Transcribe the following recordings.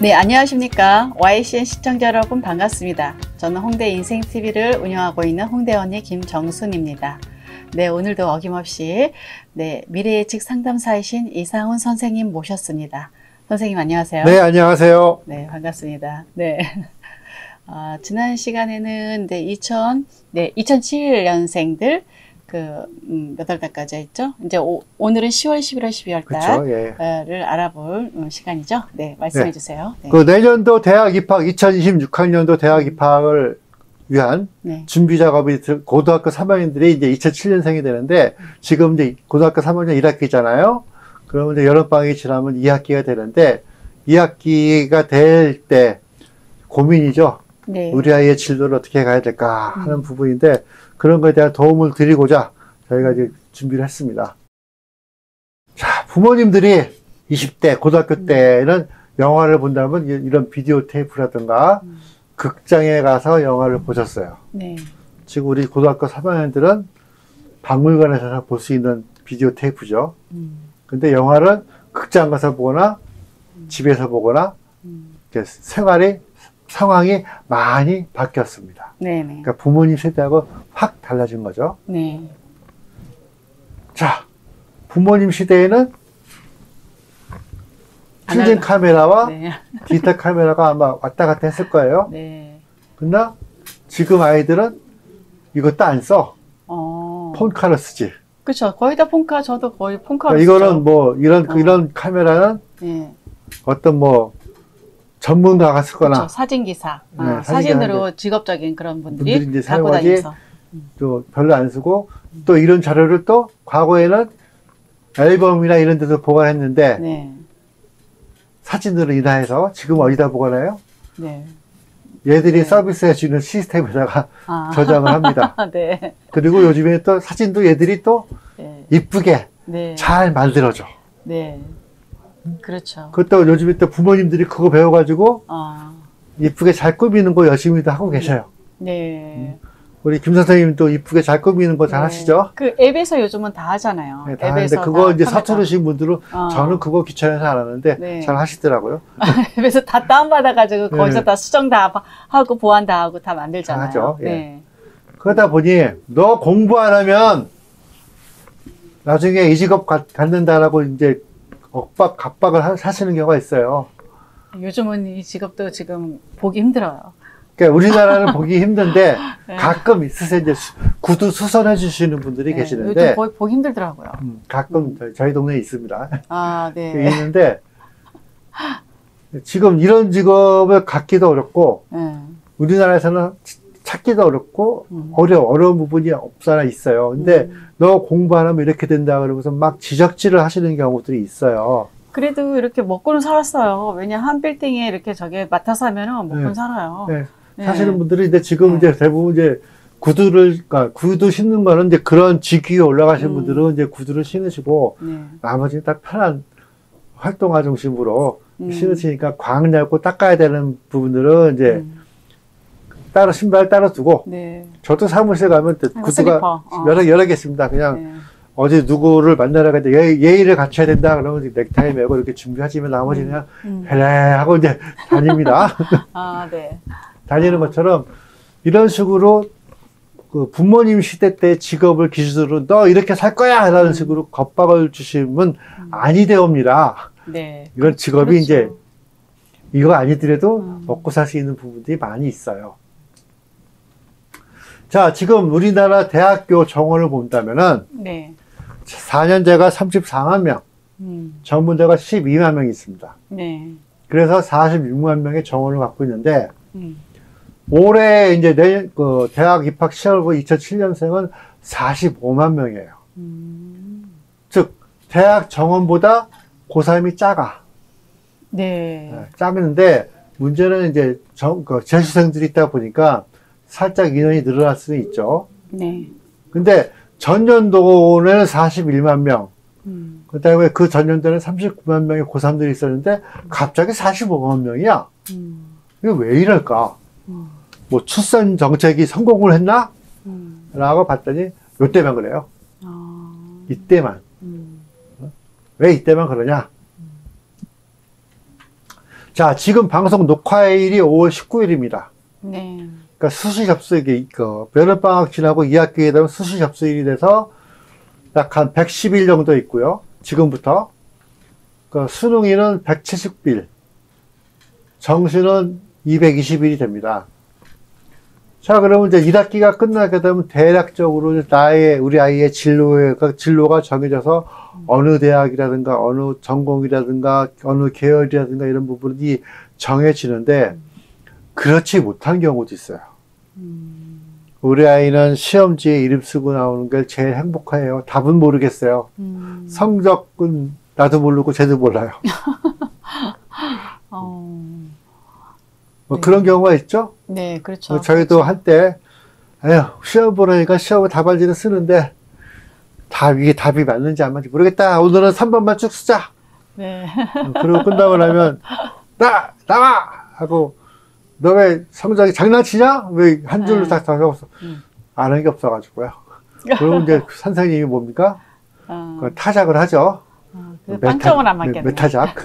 네, 안녕하십니까. YCN 시청자 여러분 반갑습니다. 저는 홍대 인생TV를 운영하고 있는 홍대 언니 김정순입니다. 네, 오늘도 어김없이 미래예측 상담사이신 이상훈 선생님 모셨습니다. 선생님 안녕하세요. 네, 안녕하세요. 네, 반갑습니다. 네. 지난 시간에는 2007년생들 몇 월 달까지 했죠? 이제 오늘은 10월, 11월, 12월 달을 알아볼 시간이죠. 네, 말씀해 주세요. 네. 그 내년도 대학 입학, 2026학년도 대학 입학을 위한 준비 작업이 고등학교 3학년들이 이제 2007년생이 되는데 지금 이제 고등학교 3학년 1학기잖아요. 그러면 이제 여름방학이 지나면 2학기가 되는데 2학기가 될 때 고민이죠. 네. 우리 아이의 진로를 어떻게 가야 될까 하는 부분인데 그런 거에 대한 도움을 드리고자 저희가 이제 준비를 했습니다. 자, 부모님들이 20대, 고등학교 때는 영화를 본다면 이런 비디오 테이프라든가 극장에 가서 영화를 보셨어요. 네. 지금 우리 고등학교 3학년들은 박물관에서 볼 수 있는 비디오 테이프죠. 근데 영화를 극장 가서 보거나 집에서 보거나 상황이 많이 바뀌었습니다. 네네. 그러니까 부모님 세대하고 확 달라진 거죠. 네. 자, 부모님 시대에는 필름 카메라와 디지털 카메라가 아마 왔다 갔다 했을 거예요. 네. 근데 지금 아이들은 이것도 안 써. 폰카로 쓰지. 그렇죠. 거의 다 폰카, 저도 거의 폰카로 쓰죠. 이거는 뭐 이런 카메라는 어떤 뭐 전문가가 쓰거나 그렇죠. 사진기사, 사진으로 직업적인 그런 분들이 이제 사용하지 또 별로 안 쓰고 또 이런 자료를 또 과거에는 앨범이나 이런 데서 보관했는데 사진으로 인화해서 지금 어디다 보관해요? 네. 얘들이 서비스해 주는 시스템에다가 저장을 합니다. 네. 그리고 요즘에 또 사진도 얘들이 또 이쁘게 잘 만들어줘. 네. 그렇죠. 그것도 요즘에 또 부모님들이 그거 배워가지고 이쁘게 잘 꾸미는 거 열심히도 하고 계셔요. 네. 우리 김 선생님도 이쁘게 잘 꾸미는 거 잘 하시죠? 그 앱에서 요즘은 다 하잖아요. 네, 다 하는데 그거 이제 서투르신 분들은 저는 그거 귀찮아서 안 하는데 잘 하시더라고요. 앱에서 다 다운받아가지고 거기서 다 수정 다 하고 보안 다 하고 다 만들잖아요. 하죠. 네. 그러다 보니 너 공부 안 하면 나중에 이 직업 갖는다라고 이제 각박을 하시는 경우가 있어요. 요즘은 이 직업도 지금 보기 힘들어요. 그러니까 우리나라는 보기 힘든데 가끔 있으세요. 이제 구두 수선해 주시는 분들이 계시는데 요즘 보기 힘들더라고요. 가끔 저희 동네에 있습니다. 네. 있는데 지금 이런 직업을 갖기도 어렵고 우리나라에서는 찾기도 어렵고 어려운 부분이 없잖아 있어요. 근데 너 공부 안 하면 이렇게 된다 그러면서 막 지적질을 하시는 경우들이 있어요. 그래도 이렇게 먹고는 살았어요. 왜냐 한 빌딩에 이렇게 저게 맡아서 하면은 먹고는 살아요. 네. 사시는 분들이 이제 지금 이제 대부분 이제 구두 신는 거는 이제 그런 직위에 올라가신 분들은 이제 구두를 신으시고 나머지는 다 편한 활동화 중심으로 신으시니까 광 얇고 닦아야 되는 부분들은 이제 따로 신발 따로 두고 저도 사무실 가면 구두가 여러 개 있습니다. 그냥 어제 누구를 만나러 가는데 예의를 갖춰야 된다 그러면 넥타이 메고 이렇게 준비하시면 나머지는 그냥 헬레 하고 이제 다닙니다. 네. 다니는 것처럼 이런 식으로 그 부모님 시대 때 직업을 기준으로 너 이렇게 살 거야 라는 식으로 겁박을 주시면 아니 되옵니다. 네. 이런 직업이 그렇죠. 이제 이거 아니더라도 먹고 살 수 있는 부분들이 많이 있어요. 자, 지금 우리나라 대학교 정원을 본다면은 4년제가 34만 명, 전문대가 12만 명이 있습니다. 네. 그래서 46만 명의 정원을 갖고 있는데 올해 이제 대학 입학 시험부 2007년생은 45만 명이에요. 즉 대학 정원보다 고3이 작아. 작은데 문제는 이제 재수생들이 있다 보니까 살짝 인원이 늘어날 수는 있죠. 근데 전년도는 41만 명, 그 다음에 그 전년도는 39만 명의 고3들이 있었는데 갑자기 45만 명이야. 이거 왜 이럴까? 뭐 출산 정책이 성공을 했나? 라고 봤더니 요때만 그래요. 이때만. 왜 이때만 그러냐? 자, 지금 방송 녹화일이 5월 19일입니다. 네. 그러니까 수시 접수일이, 여름방학 지나고 2학기에 되면 수시 접수일이 돼서 약 한 110일 정도 있고요. 지금부터. 수능일은 170일. 정시는 220일이 됩니다. 자, 그러면 이제 1학기가 끝나게 되면 대략적으로 우리 아이의 진로가 정해져서 어느 대학이라든가, 어느 전공이라든가, 어느 계열이라든가 이런 부분이 정해지는데, 그렇지 못한 경우도 있어요. 우리 아이는 시험지에 이름 쓰고 나오는 게 제일 행복해요. 답은 모르겠어요. 성적은 나도 모르고 쟤도 몰라요. 네. 그런 경우가 있죠? 네, 그렇죠. 저희도 그렇죠. 한때, 시험 보라니까 시험을 다발지를 쓰는데, 이게 답이 맞는지 안 맞는지 모르겠다. 오늘은 3번만 쭉 쓰자. 네. 그리고 끝나고 나면, 나와! 하고, 너 왜 성적이 장난치냐? 왜 한 줄로 다 적었어? 아는 게 없어가지고요. 그러면 이제 선생님이 뭡니까? 타작을 하죠. 빵점을 안 맞겠네. 메타작.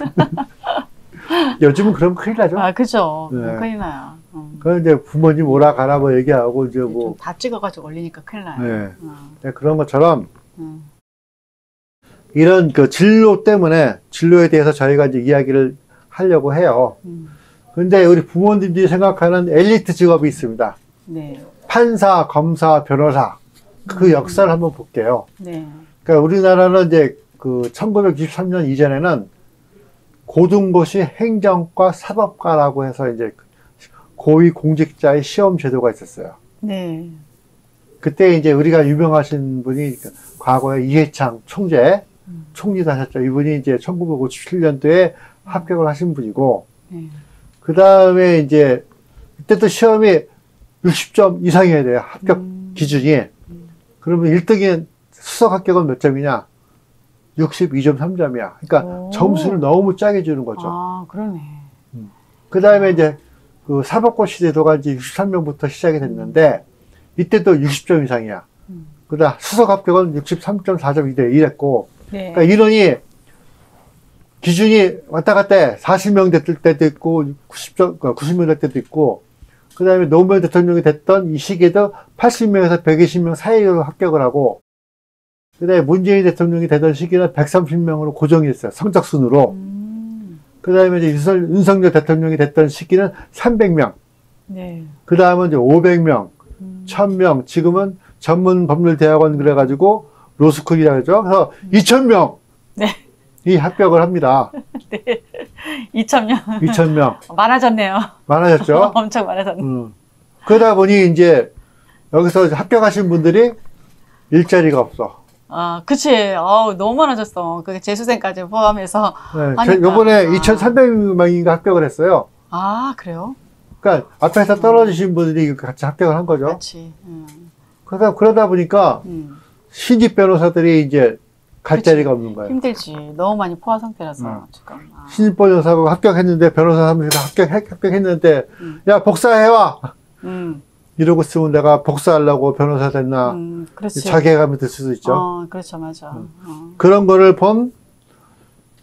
요즘은 그러면 큰일 나죠. 그죠. 네. 큰일 나요. 그럼 이제 부모님 오라가라 뭐 얘기하고, 이제 뭐. 다 찍어가지고 올리니까 큰일 나요. 네. 그런 것처럼, 이런 진로 때문에, 진로에 대해서 저희가 이제 이야기를 하려고 해요. 근데 우리 부모님들이 생각하는 엘리트 직업이 있습니다. 네. 판사, 검사, 변호사. 그 역사를 한번 볼게요. 네. 그러니까 우리나라는 이제 1963년 이전에는 고등고시 행정과 사법과라고 해서 이제 고위 공직자의 시험 제도가 있었어요. 네. 그때 이제 우리가 유명하신 분이 과거에 이해창 총리도 하셨죠. 이분이 이제 1957년도에 합격을 하신 분이고, 네. 그 다음에 이제, 이때도 시험이 60점 이상이어야 돼요. 합격 기준이. 그러면 1등이 수석 합격은 몇 점이냐? 62.3점이야. 그러니까 점수를 너무 짜게 주는 거죠. 그러네. 그 다음에 이제 사법고 시제도가 이제 63년부터 시작이 됐는데, 이때도 60점 이상이야. 그 다음 수석 합격은 63.4점 이랬고, 네. 그러니까 인원이 기준이 왔다 갔다 해. 40명 됐을 때도 있고, 90명 될 때도 있고, 그 다음에 노무현 대통령이 됐던 이 시기에도 80명에서 120명 사이로 합격을 하고, 그 다음에 문재인 대통령이 되던 시기는 130명으로 고정이 됐어요. 성적순으로. 그 다음에 이제 윤석열 대통령이 됐던 시기는 300명. 네. 그 다음은 이제 500명, 1000명. 지금은 전문법률대학원 그래가지고 로스쿨이라고 하죠. 그래서 2000명. 네. 이 합격을 합니다. 네. 2,000명. 2,000명. 많아졌네요. 많아졌죠? 엄청 많아졌네. 그러다 보니 이제 여기서 합격하신 분들이 일자리가 없어. 그치. 너무 많아졌어. 그게 재수생까지 포함해서. 네, 요번에 2,300명인가 합격을 했어요. 그래요? 그러니까 앞에서 떨어지신 분들이 같이 합격을 한 거죠. 그렇지. 그러다 보니까 신입 변호사들이 이제 갈 자리가 없는 거예요. 힘들지. 너무 많이 포화 상태라서 지금. 신입 변호사가 합격했는데 변호사 사무실에 합격했는데 야 복사해와 이러고 있으면 내가 복사하려고 변호사 됐나 자괴감이 들 수도 있죠. 그렇죠, 맞아. 그런 거를 본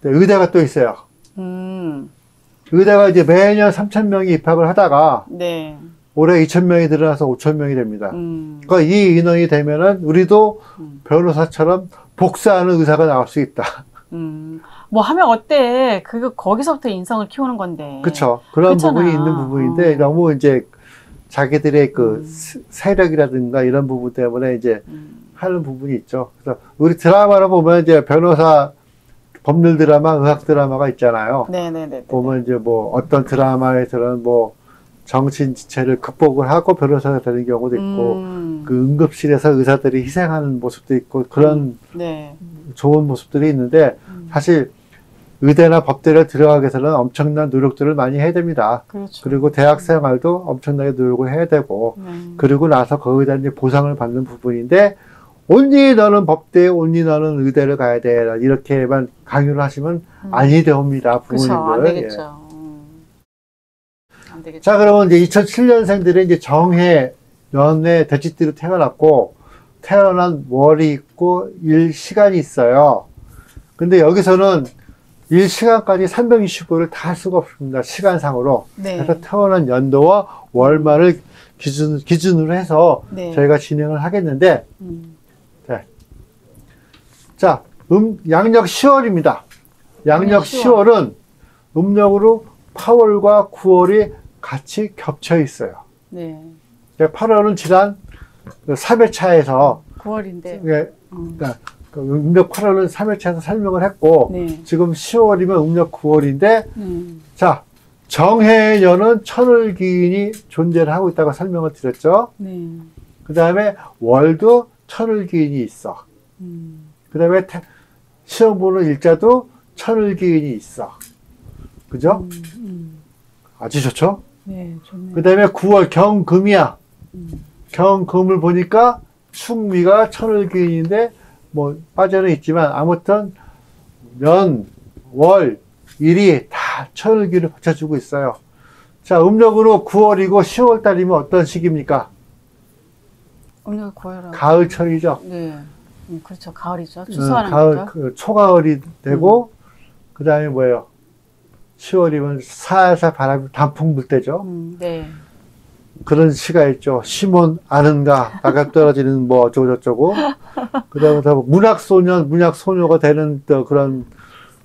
의대가 또 있어요. 의대가 이제 매년 3,000명이 입학을 하다가 네. 올해 2,000명이 늘어나서 5,000명이 됩니다. 그러니까 이 인원이 되면은 우리도 변호사처럼 복사하는 의사가 나올 수 있다. 뭐 하면 어때? 거기서부터 인성을 키우는 건데. 그렇죠. 그런 그렇잖아. 부분이 있는 부분인데 너무 이제 자기들의 세력이라든가 이런 부분 때문에 이제 하는 부분이 있죠. 그래서 우리 드라마를 보면 이제 변호사 법률 드라마, 의학 드라마가 있잖아요. 네네네. 보면 이제 뭐 어떤 드라마에서는 뭐 정신 지체를 극복을 하고 변호사가 되는 경우도 있고 그 응급실에서 의사들이 희생하는 모습도 있고 그런 네. 좋은 모습들이 있는데 사실 의대나 법대를 들어가기 위해서는 엄청난 노력들을 많이 해야 됩니다. 그렇죠. 그리고 대학 생활도 엄청나게 노력을 해야 되고 그리고 나서 거기다 이제 보상을 받는 부분인데 온리 너는 법대, 온리 너는 의대를 가야 돼 이렇게만 강요를 하시면 아니 됩니다. 부모님들. 그렇죠. 안 되겠죠. 안 되겠죠. 자, 그러면 이제 2007년생들은 이제 정해 연애 대치띠로 태어났고 태어난 월이 있고 일 시간이 있어요. 근데 여기서는 일시간까지 365를 다 할 수가 없습니다. 시간상으로. 네. 그래서 태어난 연도와 월말을 기준으로 해서 네. 저희가 진행을 하겠는데, 네. 자, 양력 10월입니다. 양력 10월은 음력으로 8월과 9월이 같이 겹쳐 있어요. 네. 8월은 지난 3회차에서 9월인데. 그러니까 음력 8월은 3회차에서 설명을 했고, 네. 지금 10월이면 음력 9월인데, 자, 정해년은 천을기인이 존재를 하고 있다고 설명을 드렸죠. 네. 그 다음에 월도 천을기인이 있어. 그 다음에 시험 보는 일자도 천을기인이 있어. 그죠? 아주 좋죠? 네, 좋네요. 그 다음에 9월 경금이야. 경금을 보니까 충미가 천을기인인데, 뭐, 빠져는 있지만, 아무튼, 년, 월, 일이 다 천을기를 받쳐주고 있어요. 자, 음력으로 9월이고 10월 달이면 어떤 시기입니까? 음력 9월은. 가을철이죠. 네. 그렇죠. 가을이죠. 추수하는 가을, 거죠. 초가을이 되고, 그 다음에 뭐예요? 10월이면 살살 바람이 단풍 불 때죠. 네. 그런 시가 있죠. 시몬 아는가, 낙엽 떨어지는 뭐 어쩌고저쩌고. 그 다음에 문학소년, 문학소녀가 되는 또 그런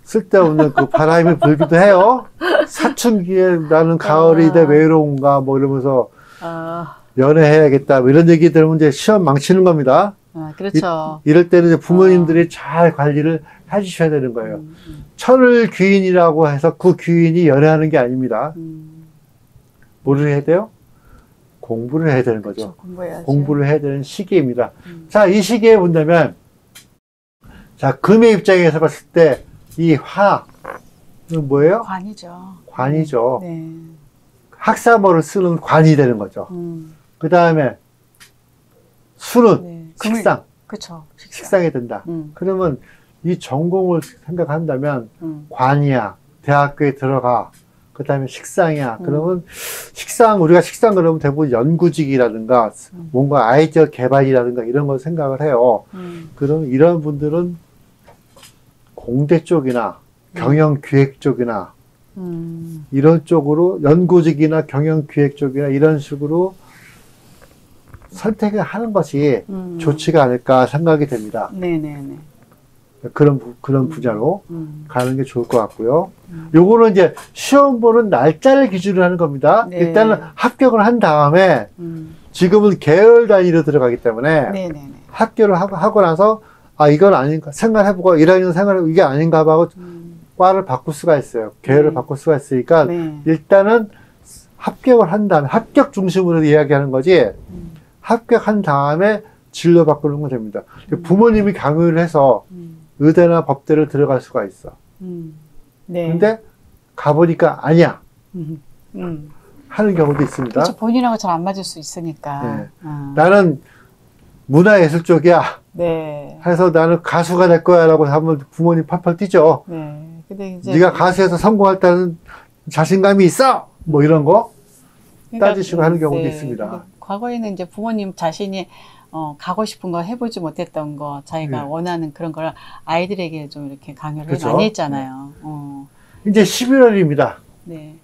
쓸데없는 그 바람이 불기도 해요. 사춘기에 나는 가을이 돼 외로운가 뭐 이러면서 연애해야겠다 뭐 이런 얘기 들으면 이제 시험 망치는 겁니다. 그렇죠. 이럴 때는 이제 부모님들이 잘 관리를 해주셔야 되는 거예요. 천을 귀인이라고 해서 그 귀인이 연애하는 게 아닙니다. 뭐를 해야 돼요? 공부를 해야 되는 거죠. 그렇죠, 공부를 해야 되는 시기입니다. 자, 이 시기에 본다면, 자, 금의 입장에서 봤을 때, 이 화는 뭐예요? 관이죠. 관이죠. 네. 학사모를 쓰는 관이 되는 거죠. 그 다음에, 수는 네. 식상. 그쵸. 식상이 된다. 그러면 이 전공을 생각한다면, 관이야. 대학교에 들어가. 그 다음에 식상이야. 그러면 우리가 식상 그러면 대부분 연구직이라든가 뭔가 아이디어 개발이라든가 이런 걸 생각을 해요. 그럼 이런 분들은 공대 쪽이나 경영기획 쪽이나 이런 쪽으로 연구직이나 경영기획 쪽이나 이런 식으로 선택을 하는 것이 좋지가 않을까 생각이 됩니다. 네네네. 그런 분야로 가는 게 좋을 것 같고요. 요거는 이제 시험 보는 날짜를 기준으로 하는 겁니다. 네. 일단은 합격을 한 다음에 지금은 계열 단위로 들어가기 때문에 네네네. 합격을 하고 나서 아 이건 아닌가 생각해보고 1학년 생활해보고 이게 아닌가 하고 과를 바꿀 수가 있어요. 계열을 바꿀 수가 있으니까 일단은 합격을 한 다음에 합격 중심으로 이야기하는 거지 합격한 다음에 진로 바꾸는 건 됩니다. 부모님이 강요를 해서 의대나 법대를 들어갈 수가 있어. 네. 근데 가보니까 아니야. 하는 경우도 있습니다. 그렇죠. 본인하고 잘 안 맞을 수 있으니까. 네. 나는 문화예술 쪽이야. 네. 해서 나는 가수가 될 거야 라고 하면 부모님 펄펄 뛰죠. 네. 근데 이제 네가 가수에서 성공할다는 자신감이 있어! 뭐 이런 거 그러니까, 따지시고 하는 경우도 네. 있습니다. 과거에는 이제 부모님 자신이 가고 싶은 거 해보지 못했던 거 자기가 원하는 그런 걸 아이들에게 좀 이렇게 강요를 그렇죠. 많이 했잖아요. 이제 11월입니다. 네.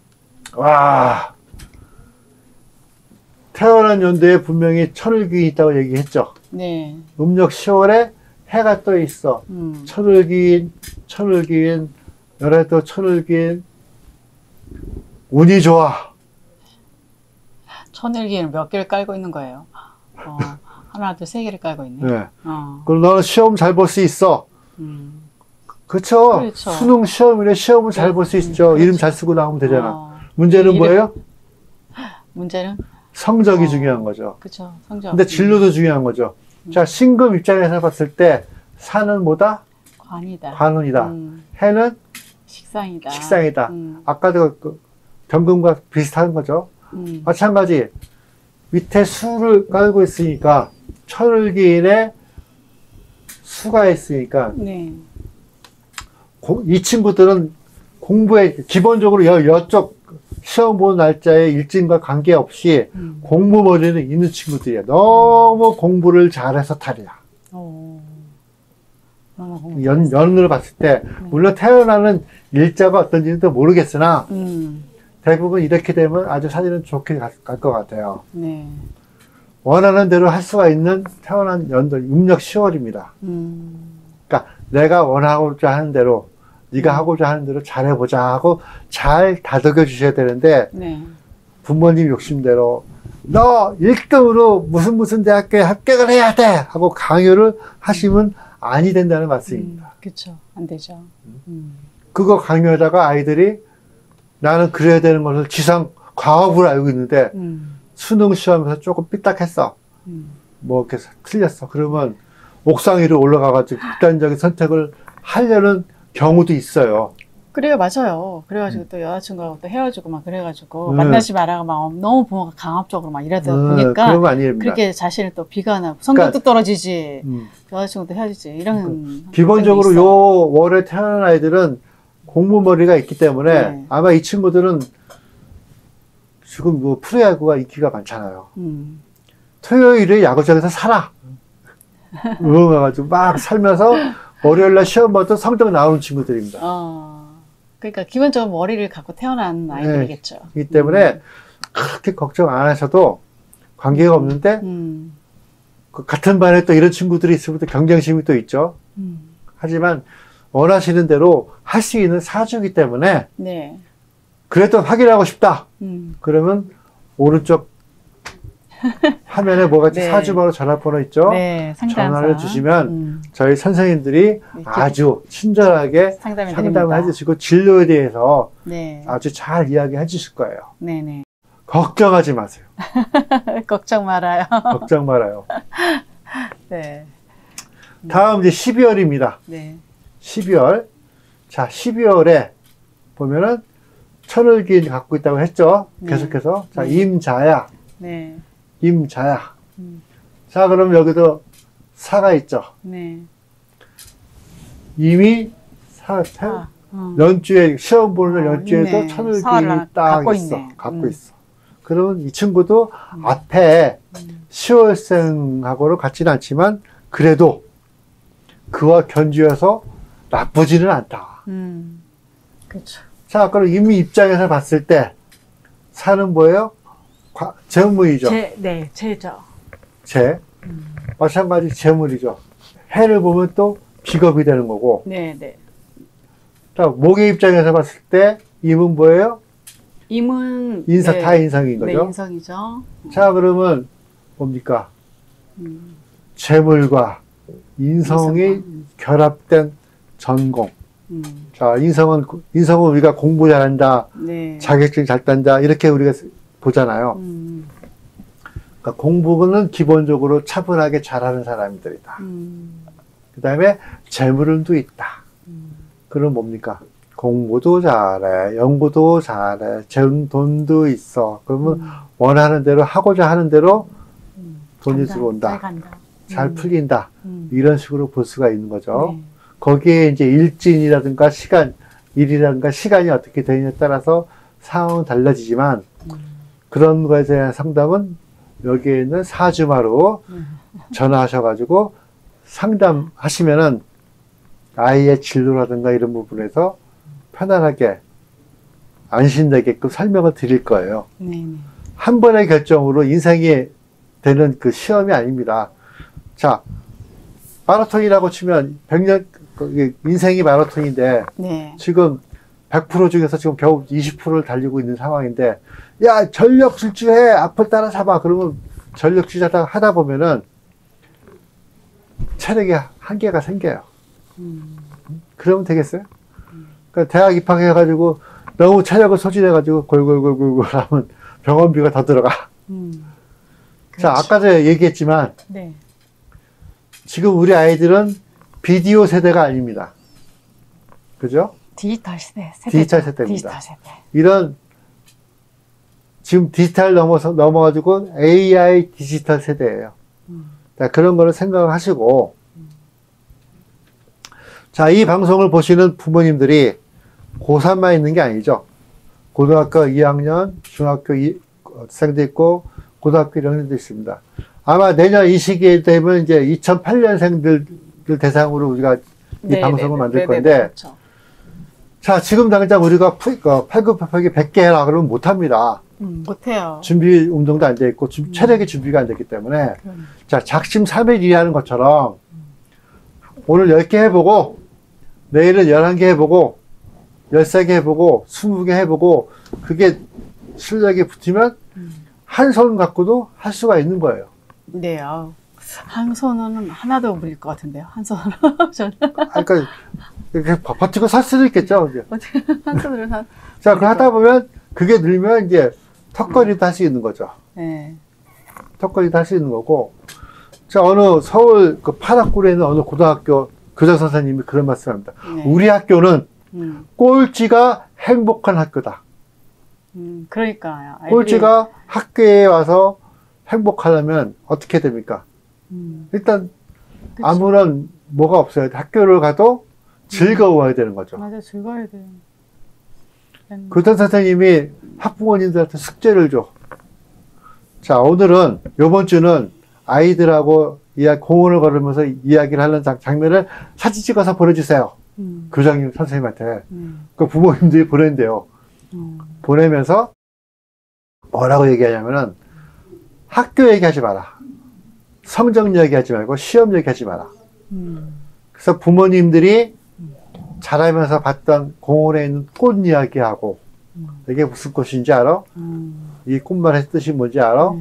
와 태어난 연도에 분명히 천을귀인이 있다고 얘기했죠. 네. 음력 10월에 해가 떠 있어. 천을귀인 열애도 천을귀인 운이 좋아. 천을기에는 몇 개를 깔고 있는 거예요. 하나, 둘, 세 개를 깔고 있네. 네. 그럼 너는 시험 잘 볼 수 있어. 그쵸? 그렇죠. 수능 시험이래 시험을 잘 볼 수 있죠. 그렇죠. 이름 잘 쓰고 나오면 되잖아. 문제는 뭐예요? 문제는? 성적이 중요한 거죠. 그쵸. 성적. 근데 진로도 중요한 거죠. 자, 신금 입장에서 봤을 때 산은 뭐다? 관이다. 관운이다. 해는 식상이다. 식상이다. 아까도 그 경금과 비슷한 거죠. 마찬가지 밑에 수를 깔고 있으니까 천을기인에 수가 있으니까 네. 이 친구들은 공부에 기본적으로 여쪽 시험 보는 날짜에 일진과 관계없이 공부 머리는 있는 친구들이야. 너무 공부를 잘해서 탈이야. 연으로 봤을 때, 물론 태어나는 일자가 어떤지는 또 모르겠으나, 대부분 이렇게 되면 아주 사진은 좋게 갈 것 같아요. 네. 원하는 대로 할 수가 있는 태어난 연도 음력 10월입니다. 그러니까 내가 원하고자 하는 대로, 네가 하고자 하는 대로 잘해보자 하고 잘 다독여 주셔야 되는데, 네. 부모님 욕심대로 너 1등으로 무슨 대학교에 합격을 해야 돼 하고 강요를 하시면 아니 된다는 말씀입니다. 그렇죠. 안 되죠. 그거 강요하다가 아이들이 나는 그래야 되는 것을 지상 과업으로 알고 있는데 수능 시험에서 조금 삐딱했어. 뭐 이렇게 틀렸어. 그러면 옥상 위로 올라가가지고 극단적인 선택을 하려는 경우도 있어요. 그래요, 맞아요. 그래가지고 또 여자친구하고 또 헤어지고 막 그래가지고 만나지 마라고 막 너무 부모가 강압적으로 막 이러다 보니까 그런 거 아니에요. 그렇게 자신을 또 비관하고 성격도 떨어지지, 여자친구도 헤어지지 이런. 기본적으로 요 월에 태어난 아이들은 공부머리가 있기 때문에 네. 아마 이 친구들은 지금 뭐 프로야구가 인기가 많잖아요. 토요일에 야구장에서 살아. 응원가가지고 막 살면서 월요일날 시험 봐도 성적 나오는 친구들입니다. 그러니까 기본적으로 머리를 갖고 태어난 아이들이겠죠. 네. 이 때문에 그렇게 걱정 안 하셔도 관계가 없는데 그 같은 반에 또 이런 친구들이 있으면 또 경쟁심이 또 있죠. 하지만 원하시는 대로 할 수 있는 사주이기 때문에 네. 그래도 확인하고 싶다. 그러면 오른쪽 화면에 뭐같이 네. 사주번호 전화번호 있죠? 네, 전화를 주시면 저희 선생님들이 네, 아주 친절하게 상담을 해주시고 진로에 대해서 네. 아주 잘 이야기해 주실 거예요. 네네. 걱정하지 마세요. 걱정 말아요. 걱정 말아요. 네. 다음 이제 12월입니다. 네. 12월. 자, 12월에 보면은 천을기인 갖고 있다고 했죠? 네. 계속해서. 자, 임자야. 네. 임자야. 자, 그럼 여기도 사가 있죠? 네. 이미 연주에, 시험 보는 연주에도 천을기인이 딱 있어. 갖고 있어. 그러면 이 친구도 앞에 10월생하고는 같지는 않지만, 그래도 그와 견주어서 나쁘지는 않다. 그렇죠. 자, 그럼 이미 입장에서 봤을 때, 사는 뭐예요? 재물이죠. 네, 재죠. 재. 마찬가지 재물이죠. 해를 보면 또 직업이 되는 거고. 네, 네. 자, 목의 입장에서 봤을 때, 임은 뭐예요? 임은. 인성, 네. 타인성인 거죠. 네, 인성이죠. 자, 그러면 뭡니까? 재물과 인성이 결합된 전공. 자, 인성은 우리가 공부 잘한다, 네. 자격증 잘 딴다, 이렇게 우리가 보잖아요. 그러니까 공부는 기본적으로 차분하게 잘하는 사람들이다. 그 다음에 재물운도 있다. 그럼 뭡니까? 공부도 잘해, 연구도 잘해, 돈도 있어. 그러면 원하는 대로, 하고자 하는 대로 돈이 들어온다. 잘 간다. 잘 풀린다. 이런 식으로 볼 수가 있는 거죠. 네. 거기에 이제 일진이라든가 일이라든가 시간이 어떻게 되느냐에 따라서 상황은 달라지지만, 그런 거에 대한 상담은 여기에 있는 사주마로 전화하셔가지고 상담하시면은 아이의 진로라든가 이런 부분에서 편안하게 안심되게끔 설명을 드릴 거예요. 네네. 한 번의 결정으로 인생이 되는 그 시험이 아닙니다. 자, 마라톤이라고 치면 100년, 인생이 마라톤인데, 네. 지금 100% 중에서 지금 겨우 20%를 달리고 있는 상황인데, 야, 전력 질주해! 앞을 따라잡아! 그러면 전력 질주하다 하다 보면은 체력에 한계가 생겨요. 그러면 되겠어요? 그러니까 대학 입학해가지고 너무 체력을 소진해가지고 골골골골 하면 병원비가 더 들어가. 자, 아까도 얘기했지만, 네. 지금 우리 아이들은 비디오 세대가 아닙니다. 그죠? 디지털 세대. 디지털 세대입니다. 디지털 세대. 이런, 지금 디지털 넘어가지고 AI 디지털 세대예요. 자, 그런 거를 생각하시고, 자, 이 방송을 보시는 부모님들이 고3만 있는 게 아니죠. 고등학교 2학년, 중학교 학생도 있고, 고등학교 1학년도 있습니다. 아마 내년 이 시기에 되면 이제 2008년생들 대상으로 우리가 이 방송을 만들 건데, 그렇죠. 자, 지금 당장 우리가 팔굽혀펴기 100개 해라 그러면 못합니다. 못해요. 준비 운동도 안 돼 있고, 체력의 준비가 안 됐기 때문에. 자, 작심삼일이 하는 것처럼, 오늘 10개 해보고, 내일은 11개 해보고, 13개 해보고, 20개 해보고, 그게 실력이 붙으면, 한 손 갖고도 할 수가 있는 거예요. 네, 한 손은 하나도 물릴 것 같은데요. 한 손은. 그러니까, 이렇게 버티고 살 수도 있겠죠. 한 손으로 자, 그 하다 보면, 그게 늘면 이제, 턱걸이도 할 수 있는 거죠. 네. 턱걸이도 할 수 있는 거고. 자, 서울 그 파락구에 있는 어느 고등학교 교장 선생님이 그런 말씀을 합니다. 네. 우리 학교는 꼴찌가 행복한 학교다. 그러니까요. 꼴찌가 학교에 와서 행복하려면 어떻게 됩니까? 일단 그쵸. 아무런 뭐가 없어야 돼. 학교를 가도 즐거워야 되는 거죠. 맞아, 즐거워야 돼요. 교장 선생님이 학부모님들한테 숙제를 줘. 자, 오늘은, 요번 주는 아이들하고 공원을 걸으면서 이야기를 하는 장면을 사진 찍어서 보내주세요. 교장님, 선생님한테. 그 부모님들이 보낸대요. 보내면서 뭐라고 얘기하냐면은 학교 얘기하지 마라. 성적 얘기하지 말고 시험 얘기하지 마라. 그래서 부모님들이 자라면서 봤던 공원에 있는 꽃 이야기하고 이게 무슨 꽃인지 알아? 이 꽃말의 뜻이 뭔지 알아?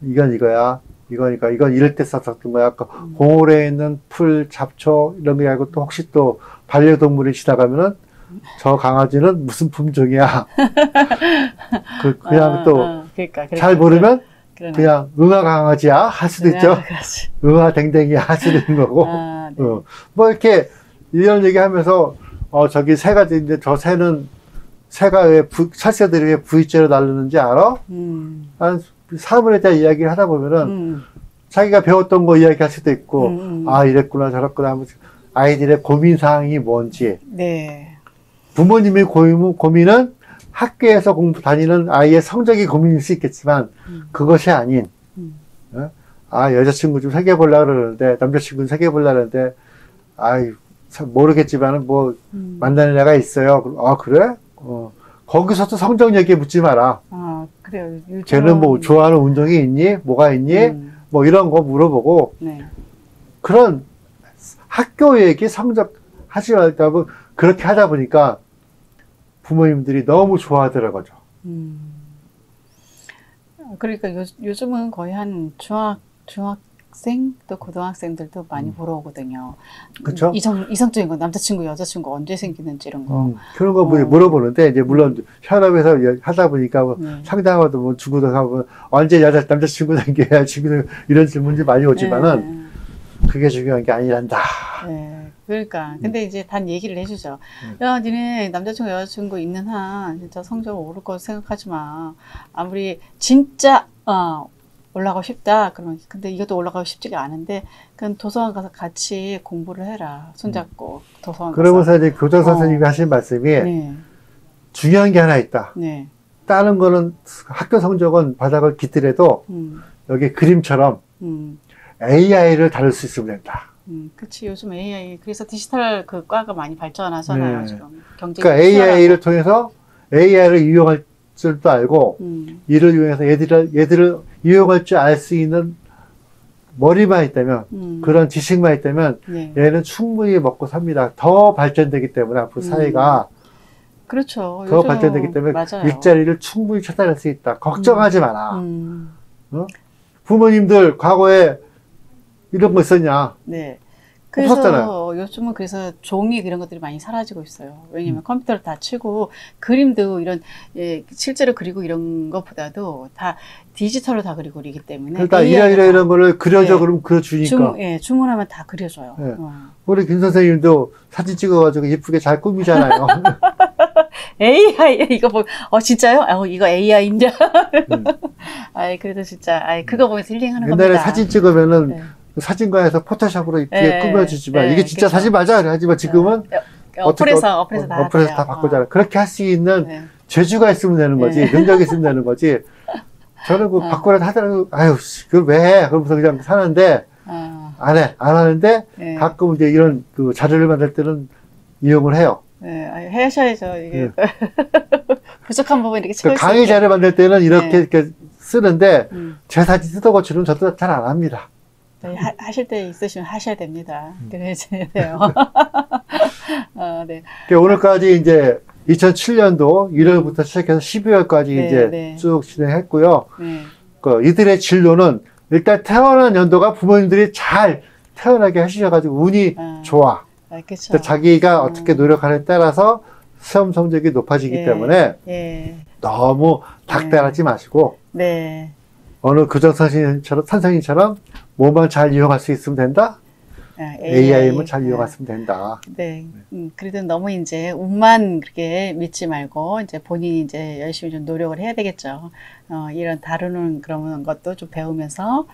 이건 이거야. 이거니까 이건 이럴 때 썼던 거야. 공원에 있는 풀, 잡초 이런 거 말고 또 혹시 또 반려동물이 지나가면은 저 강아지는 무슨 품종이야. 그냥 또 잘 모르면 그냥 응아 강아지야 할 수도 있죠. 응아 댕댕이야 할 수도 있는 거고. 네. 뭐 이렇게 이런 얘기하면서 저기 새가 있는데 저 새는 새가 왜 철새들이 왜 V자로 날르는지 알아? 한 사물에 대한 이야기를 하다 보면은 자기가 배웠던 거 이야기할 수도 있고 아 이랬구나 저랬구나 하면서 아이들의 고민 사항이 뭔지. 네. 부모님의 고민은 학교에서 다니는 아이의 성적이 고민일 수 있겠지만 그것이 아닌 아 여자친구 좀 사귀어 보려고 그러는데 남자친구 사귀어 보려고 그러는데 아이 모르겠지만은 뭐 만나는 애가 있어요. 아 그래? 거기서도 성적 얘기 묻지 마라. 아 그래요. 걔는 뭐 좋아하는 운동이 있니? 뭐가 있니? 뭐 이런 거 물어보고 네. 그런 학교 얘기 성적 하지 말다 보 그렇게 하다 보니까 부모님들이 너무 좋아하더라고요. 그러니까 요즘은 거의 한 중학생 또 고등학생들도 많이 보러 오거든요. 그렇죠. 이성적인 거 남자친구 여자친구 언제 생기는지 이런 거. 그런 거 물어보는데 이제 물론 현업에서 하다 보니까 뭐 상담하고도 뭐 주고도 하고 언제 남자친구 생겨야 지금 이런 질문이 많이 오지만은 그게 중요한 게 아니란다. 네. 그러니까 근데 이제 단 얘기를 해주죠. 야, 니네 남자친구 여자친구 있는 한 진짜 성적 오를 거 생각하지 마. 아무리 진짜 올라가고 싶다 그러면 근데 이것도 올라가고 싶지가 않은데 그럼 도서관 가서 같이 공부를 해라. 손잡고 도서관 그러면서 이제 교장 선생님이 하신 말씀이 네. 중요한 게 하나 있다. 네. 다른 거는 학교 성적은 바닥을 깃들여도 여기 그림처럼 AI를 다룰 수 있으면 된다. 그치. 요즘 AI, 그래서 디지털 그 과가 많이 발전하잖아요, 네. 지금. 경쟁이 그러니까 AI를 통해서 AI를 이용할 줄도 알고, 이를 이용해서 얘들을 이용할 줄 알 수 있는 머리만 있다면, 그런 지식만 있다면, 네. 얘는 충분히 먹고 삽니다. 더 발전되기 때문에 앞으로 사회가. 그렇죠. 더 발전되기 때문에 맞아요. 일자리를 충분히 찾아낼 수 있다. 걱정하지 마라. 부모님들 과거에 이런 거 있었냐? 네. 그래서 없었잖아요. 요즘은 그래서 종이 이런 것들이 많이 사라지고 있어요. 왜냐면 컴퓨터를 다 치고 그림도 이런 실제로 그리고 이런 것보다도 다 디지털로 다 그리기 때문에 일단 이런 거를 그려줘 그러면 그려주니까. 주문하면 다 그려줘요. 네. 우리 김 선생님도 사진 찍어가지고 예쁘게 잘 꾸미잖아요. AI 이거 뭐 진짜요? 이거 AI인데. 아이 그래도 진짜 그거 보면서 힐링하는 겁니다. 옛날에 사진 찍으면은 사진관에서 포토샵으로 이렇게 꾸며주지만 이게 진짜 사진 맞아 하지만 지금은 어플에서 다 바꾸잖아요. 그렇게 할 수 있는 재주가 있으면 되는 거지, 능력이 있으면 되는 거지. 저는 그 바꾸라 하더라도 아유 그걸 왜 해? 그러면서 그냥 사는데 안 하는데 네. 가끔 이제 이런 그 자료를 만들 때는 이용을 해요. 네, 하셔야죠. 이게 네. 부족한 부분 이렇게 채울 수 강의 있게. 자료 만들 때는 이렇게, 네. 이렇게 쓰는데 제 사진 뜯어고치는 저도 잘 안 합니다. 네, 하실 때 있으시면 하셔야 됩니다. 그래야 돼요. 네. 오늘까지 이제 2007년도 1월부터 시작해서 12월까지 네, 이제 네. 쭉 진행했고요. 네. 이들의 진로는 일단 태어난 연도가 부모님들이 잘 태어나게 하시셔가지고 운이 좋아. 그쵸. 자기가 어떻게 노력하느냐에 따라서 시험 성적이 높아지기 예, 때문에 예. 너무 닥달하지 마시고 네. 어느 교장 선생님처럼 뭐만 잘 이용할 수 있으면 된다. AI만 잘 이용했으면 된다. 네. 그래도 너무 이제 운만 그렇게 믿지 말고 이제 본인이 이제 열심히 좀 노력을 해야 되겠죠. 이런 다루는 그런 것도 좀 배우면서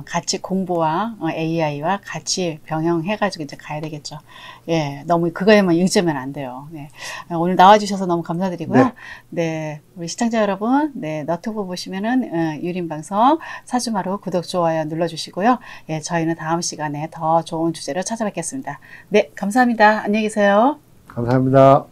같이 공부와 AI와 같이 병행해가지고 이제 가야 되겠죠. 예, 너무 그거에만 의지하면 안 돼요. 네. 오늘 나와주셔서 너무 감사드리고요. 네. 네, 우리 시청자 여러분, 네, 너튜브 보시면은 유림방송 사주마루 구독, 좋아요 눌러주시고요. 예, 저희는 다음 시간에 더 좋은 주제로 찾아뵙겠습니다. 네, 감사합니다. 안녕히 계세요. 감사합니다.